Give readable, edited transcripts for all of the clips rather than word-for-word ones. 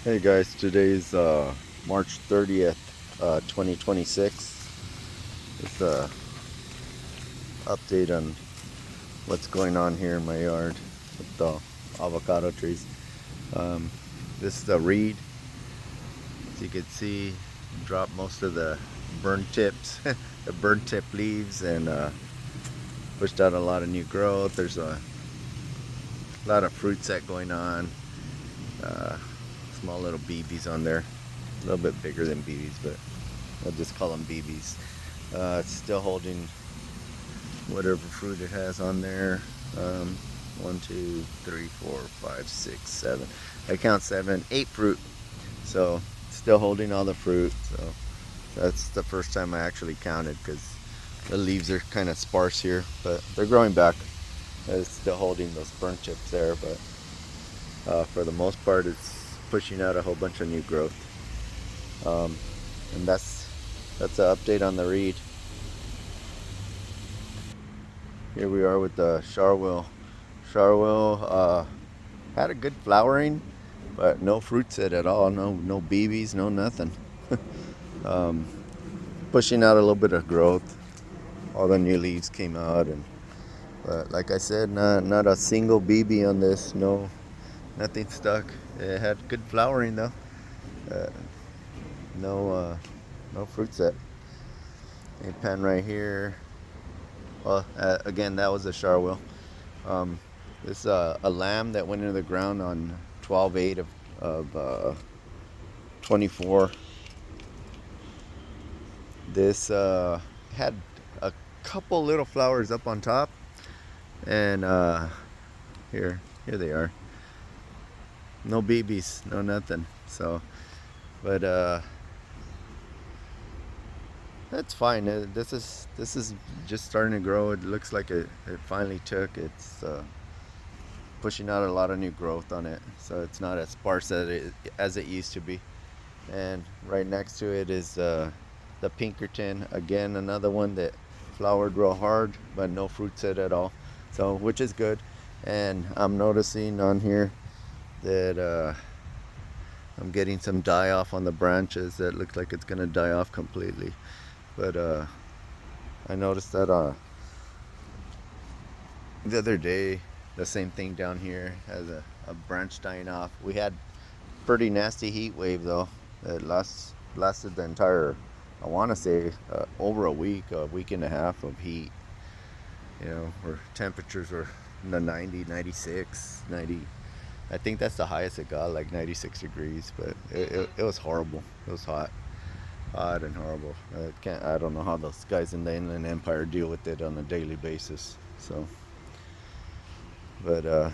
Hey guys, today's March 30th, 2026. It's a update on what's going on here in my yard with the avocado trees. Um, this is a reed. As you can see, dropped most of the burnt tips, the burnt tip leaves, and pushed out a lot of new growth. There's a lot of fruit set going on. Uh, Small little BBs on there, a little bit bigger than BBs, but I'll just call them BBs. It's still holding whatever fruit it has on there. Um, 1, 2, 3, 4, 5, 6, 7. I count 7, 8 fruit. So still holding all the fruit. So that's the first time I actually counted because the leaves are kind of sparse here, but they're growing back. It's still holding those burnt chips there, but for the most part, it's pushing out a whole bunch of new growth. Um, and that's an update on the reed. Here we are with the Charwell. Charwell had a good flowering, but no fruit set at all. No BBs, no nothing. um, Pushing out a little bit of growth. All the new leaves came out, and but like I said, not a single BB on this. No, nothing stuck. It had good flowering though. Uh, no, no fruit set. A pen right here. Well, again, that was a Charwell. Um, this a lamb that went into the ground on 12/8 of 24. This had a couple little flowers up on top, and here they are. No BBs, no nothing. So, but that's fine. This is just starting to grow. It looks like it finally took. It's pushing out a lot of new growth on it, so it's not as sparse as it used to be. And right next to it is the Pinkerton, again another one that flowered real hard but no fruit set at all, so which is good. And I'm noticing on here that I'm getting some die off on the branches that look like it's gonna die off completely. But I noticed that the other day the same thing down here has a branch dying off. We had pretty nasty heat wave though that lasted the entire, I want to say over a week and a half of heat, where temperatures were in the 90, 96, 90. I think that's the highest it got, like 96 degrees, but it was horrible. It was hot and horrible. I don't know how those guys in the Inland Empire deal with it on a daily basis. So, but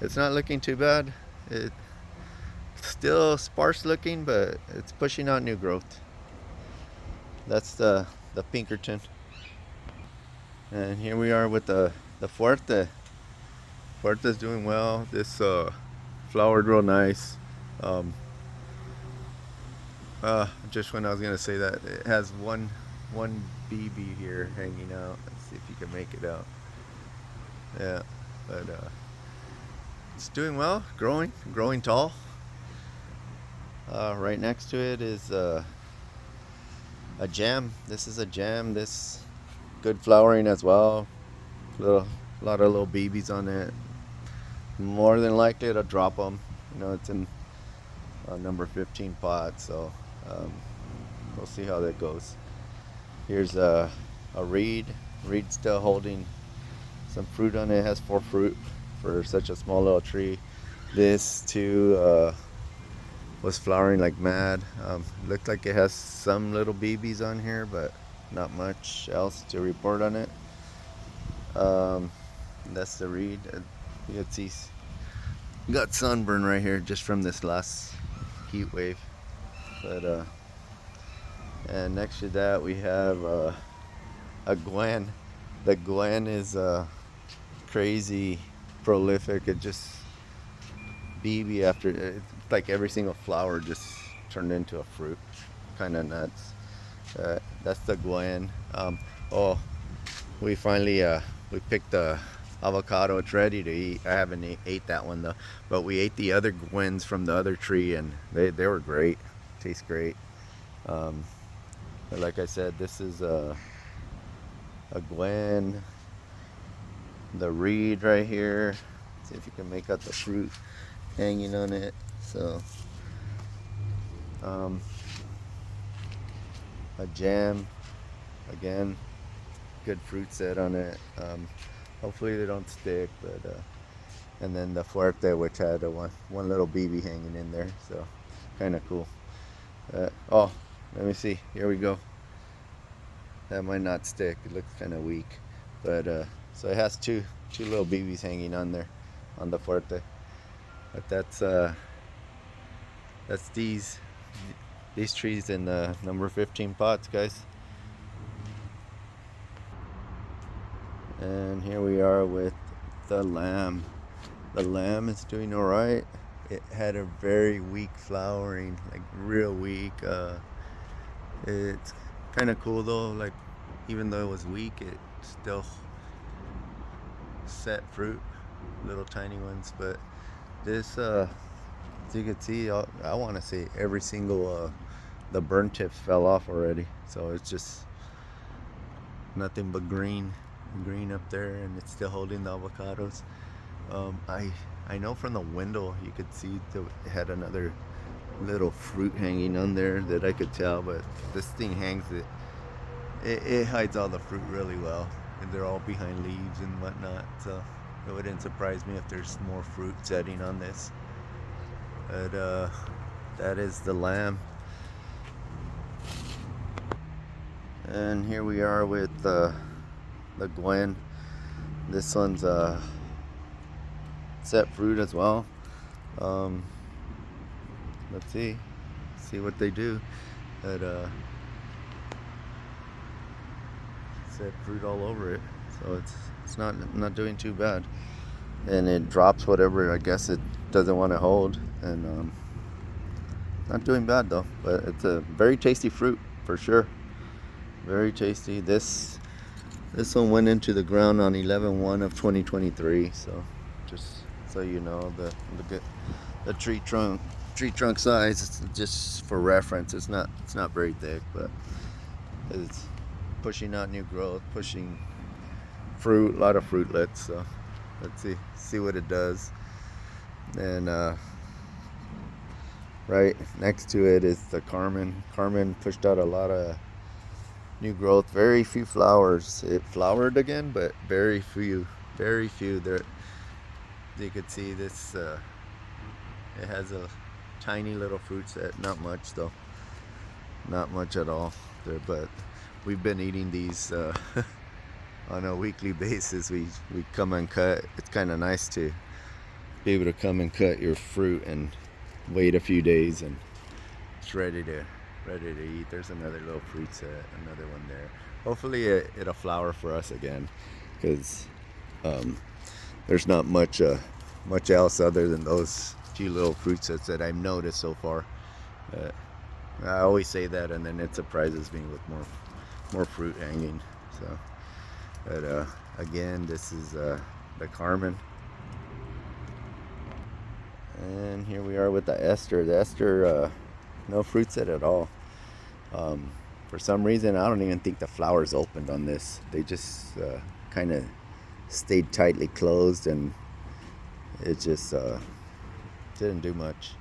it's not looking too bad. It's still sparse looking, but it's pushing out new growth. That's the Pinkerton. And here we are with the Fuerte. Fuerte's doing well. This flowered real nice. Um, just when I was gonna say that, it has one BB here hanging out. Let's see if you can make it out. Yeah, but it's doing well, growing tall. Right next to it is a gem. This is a gem. This good flowering as well. Little, a lot of little BBs on it. More than likely to drop them. It's in number 15 pot, so um, we'll see how that goes. Here's a reed. Reed still holding some fruit on it. It has 4 fruit for such a small little tree. This too was flowering like mad. Looked like it has some little BBs on here, but not much else to report on it. Um, that's the reed. You can see got sunburn right here just from this last heat wave. But and next to that we have a Gwen. The Gwen is crazy prolific. It just BB after it's like every single flower just turned into a fruit. Kind of nuts. That's the Gwen. Oh, we finally we picked avocado. It's ready to eat. I haven't ate that one though, but we ate the other Gwens from the other tree, and they were great. Taste great. Um, but like I said, this is a Gwen. The reed right here. See if you can make out the fruit hanging on it. So um, a jam again, good fruit set on it. Hopefully they don't stick, but and then the fuerte, which had one little BB hanging in there, so kind of cool. Oh, let me see. Here we go. That might not stick. It looks kind of weak, but so it has two little BBs hanging on there, on the fuerte. But that's these trees in the number 15 pots, guys. And here we are with the lamb. The lamb is doing all right. It had a very weak flowering, like real weak. It's kind of cool though, like even though it was weak, it still set fruit, little tiny ones. But this, as you can see, I want to say every single the burn tips fell off already, so it's just nothing but green up there, and it's still holding the avocados. I know from the window you could see that it had another little fruit hanging on there that I could tell, but this thing hangs it hides all the fruit really well, and they're all behind leaves and whatnot, so it wouldn't surprise me if there's more fruit setting on this. But that is the lamb. And here we are with the Gwen. This one's set fruit as well. Let's see what they do. But set fruit all over it, so it's not doing too bad, and it drops whatever I guess it doesn't want to hold, and not doing bad though. But it's a very tasty fruit for sure. Very tasty. This one went into the ground on 11/1 of 2023. So just so you know, the tree trunk size, just for reference, it's not very thick, but it's pushing out new growth, pushing fruit, a lot of fruitlets. So let's see what it does. And right next to it is the Carmen. Carmen pushed out a lot of new growth, very few flowers. It flowered again, but very few there. You could see this, it has a tiny little fruit set, not much though, not much at all there, but we've been eating these on a weekly basis. We come and cut. It's kind of nice to be able to come and cut your fruit and wait a few days and it's ready to eat. There's another little fruit set, another one there. Hopefully it'll flower for us again, because there's not much else other than those few little fruit sets that I've noticed so far. I always say that, and then it surprises me with more fruit hanging. So, but again, this is the Carmen. And here we are with the Esther. The Esther, no fruit set at all. For some reason, I don't even think the flowers opened on this. They just kind of stayed tightly closed, and it just didn't do much.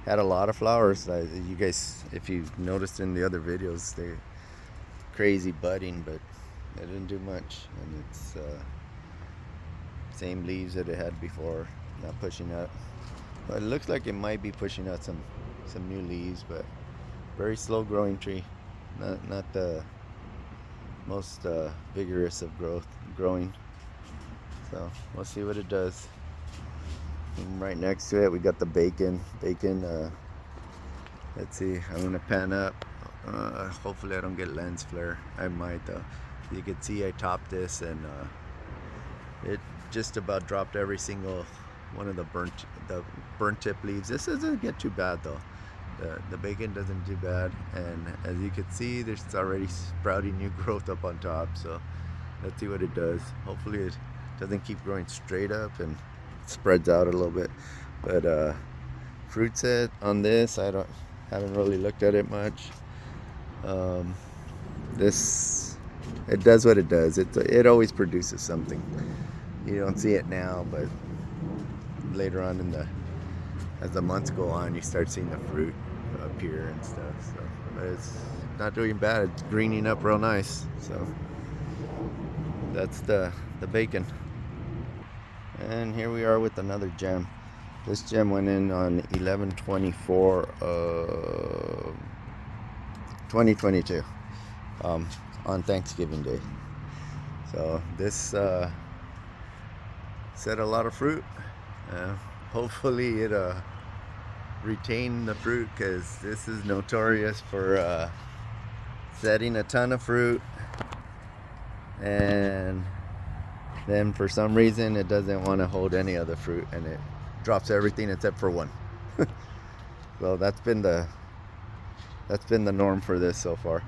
Had a lot of flowers. You guys, if you've noticed in the other videos, they're crazy budding, but it didn't do much. And it's same leaves that it had before, not pushing up. But it looks like it might be pushing out some new leaves, but very slow growing tree. Not the most vigorous of growing. So we'll see what it does. And right next to it, we got the bacon. Let's see. I'm gonna pan up. Hopefully, I don't get lens flare. I might though. You can see I topped this, and it just about dropped every single one of the burnt tip leaves. This doesn't get too bad though. The bacon doesn't do bad, and as you can see, there's already sprouting new growth up on top. So let's see what it does. Hopefully it doesn't keep growing straight up and spreads out a little bit. But fruit set on this, haven't really looked at it much. This, it does what it does. It always produces something. You don't see it now, but later on as the months go on, you start seeing the fruit appear and stuff. So, but it's not doing bad. It's greening up real nice. So that's the bacon. And here we are with another gem. This gem went in on 11/24 of 2022, on Thanksgiving Day. So this set a lot of fruit. Hopefully it retain the fruit, because this is notorious for setting a ton of fruit, and then for some reason it doesn't want to hold any other fruit, and it drops everything except for one. So that's been the norm for this so far.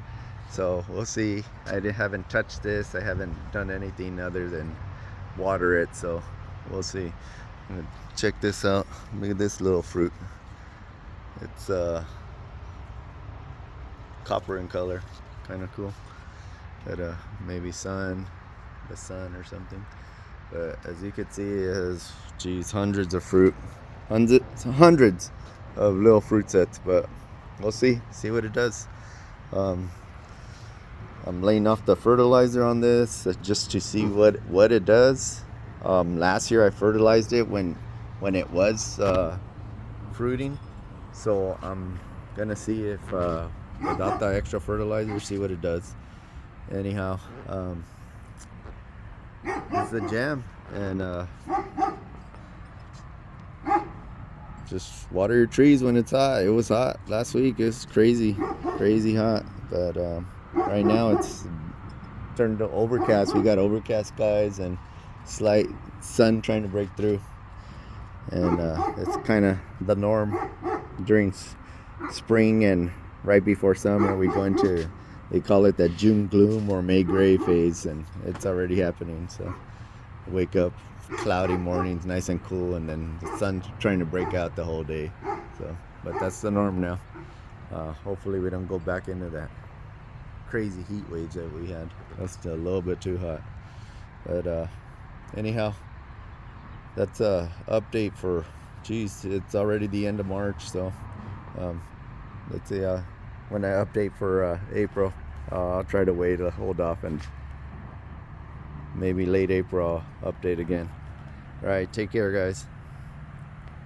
So we'll see. I haven't touched this. I haven't done anything other than water it, so we'll see. I'm gonna check this out. Look at this little fruit. It's copper in color, kind of cool. But maybe the sun or something. But as you can see, it has, geez, hundreds of fruit, hundreds of little fruit sets. But we'll see what it does. I'm laying off the fertilizer on this just to see what it does. Last year I fertilized it when it was fruiting, so I'm gonna see if without the extra fertilizer, see what it does. Anyhow, it's a jam, and just water your trees when it's hot. It was hot last week. It's crazy hot, but right now it's turned to overcast. We got overcast skies and slight sun trying to break through, and it's kind of the norm during spring and right before summer. We go into, they call it the June gloom or May gray phase, and it's already happening. So wake up cloudy mornings, nice and cool, and then the sun trying to break out the whole day. So, but that's the norm now. Hopefully we don't go back into that crazy heat waves that we had. That's a little bit too hot. But anyhow, that's a update for, geez, it's already the end of March. So let's see, when I update for April, I'll try to wait, hold off, and maybe late April I'll update again. All right, take care, guys.